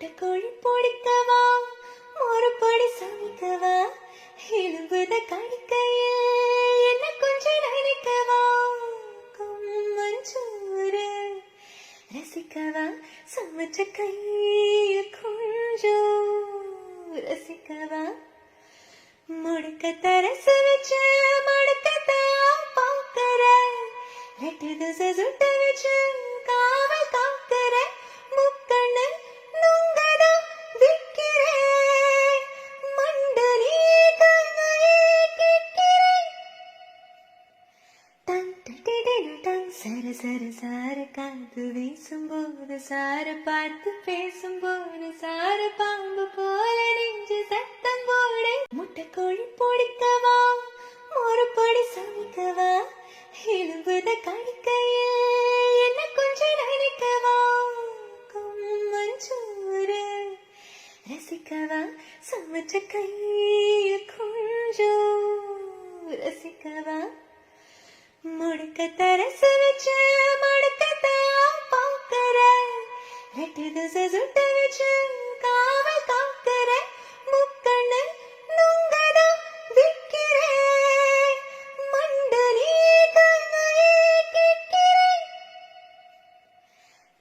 முட்டைக்கோழி பொடிக்கவா ஒரு பொடி சமைக்கவா எலும்புத கடிக்கையில் என்ன கொஞ்சம் நினைக்கவா கம்மஞ்சூறு ரசிக்கவா சமைச்ச கையில் கொஞ்சம் ரசிக்கவா முடுக்க தரச வச்சு முடுக்கத்தான் பார்க்கற ரெட்டு திசை சுட்ட வச்சு காவல் காக்கிற முக்கண்ணு நுங்கதா விக்கிறேன் மண்டனி கையை கேட்கிறேன் தன் தட்டிடின தன் சர சர சார காத்து வீசும்போது சார பார்த்து பேசும்போது சார பாம்பு போல நெஞ்சு சத்தம் போடு முட்டைக்கோழி பொடிக்கவா ஒரு பொடி சமைக்கவா எலும்புத கடிக்கையில் என்ன கொஞ்சம் நினைக்கவா கம்மஞ்சூறு ரசிக்கவா சமைச்ச கையில் கொஞ்சம் ரசிக்கவா முடுக்க தரச வச்சு முடுக்கத்தான் பார்க்கற ரெட்டு திசை சுட்ட வச்சு காவல் காக்கிற முக்கண்ணு நுங்கதா விக்கிறேன் மண்டனி கையை கேட்கிறேன்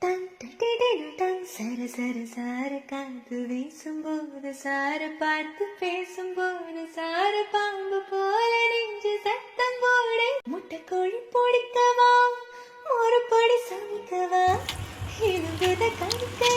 தன் தட்டிடின தன் சர சர சார காத்து வீசும்போது சார பார்த்து பேசும்போது சார பாம்பு போல நெஞ்சு சத்தம் போடு முட்டைக்கோழி பொடிக்கவா ஒரு பொடி சமைக்கவா எலும்புத கடிக்கை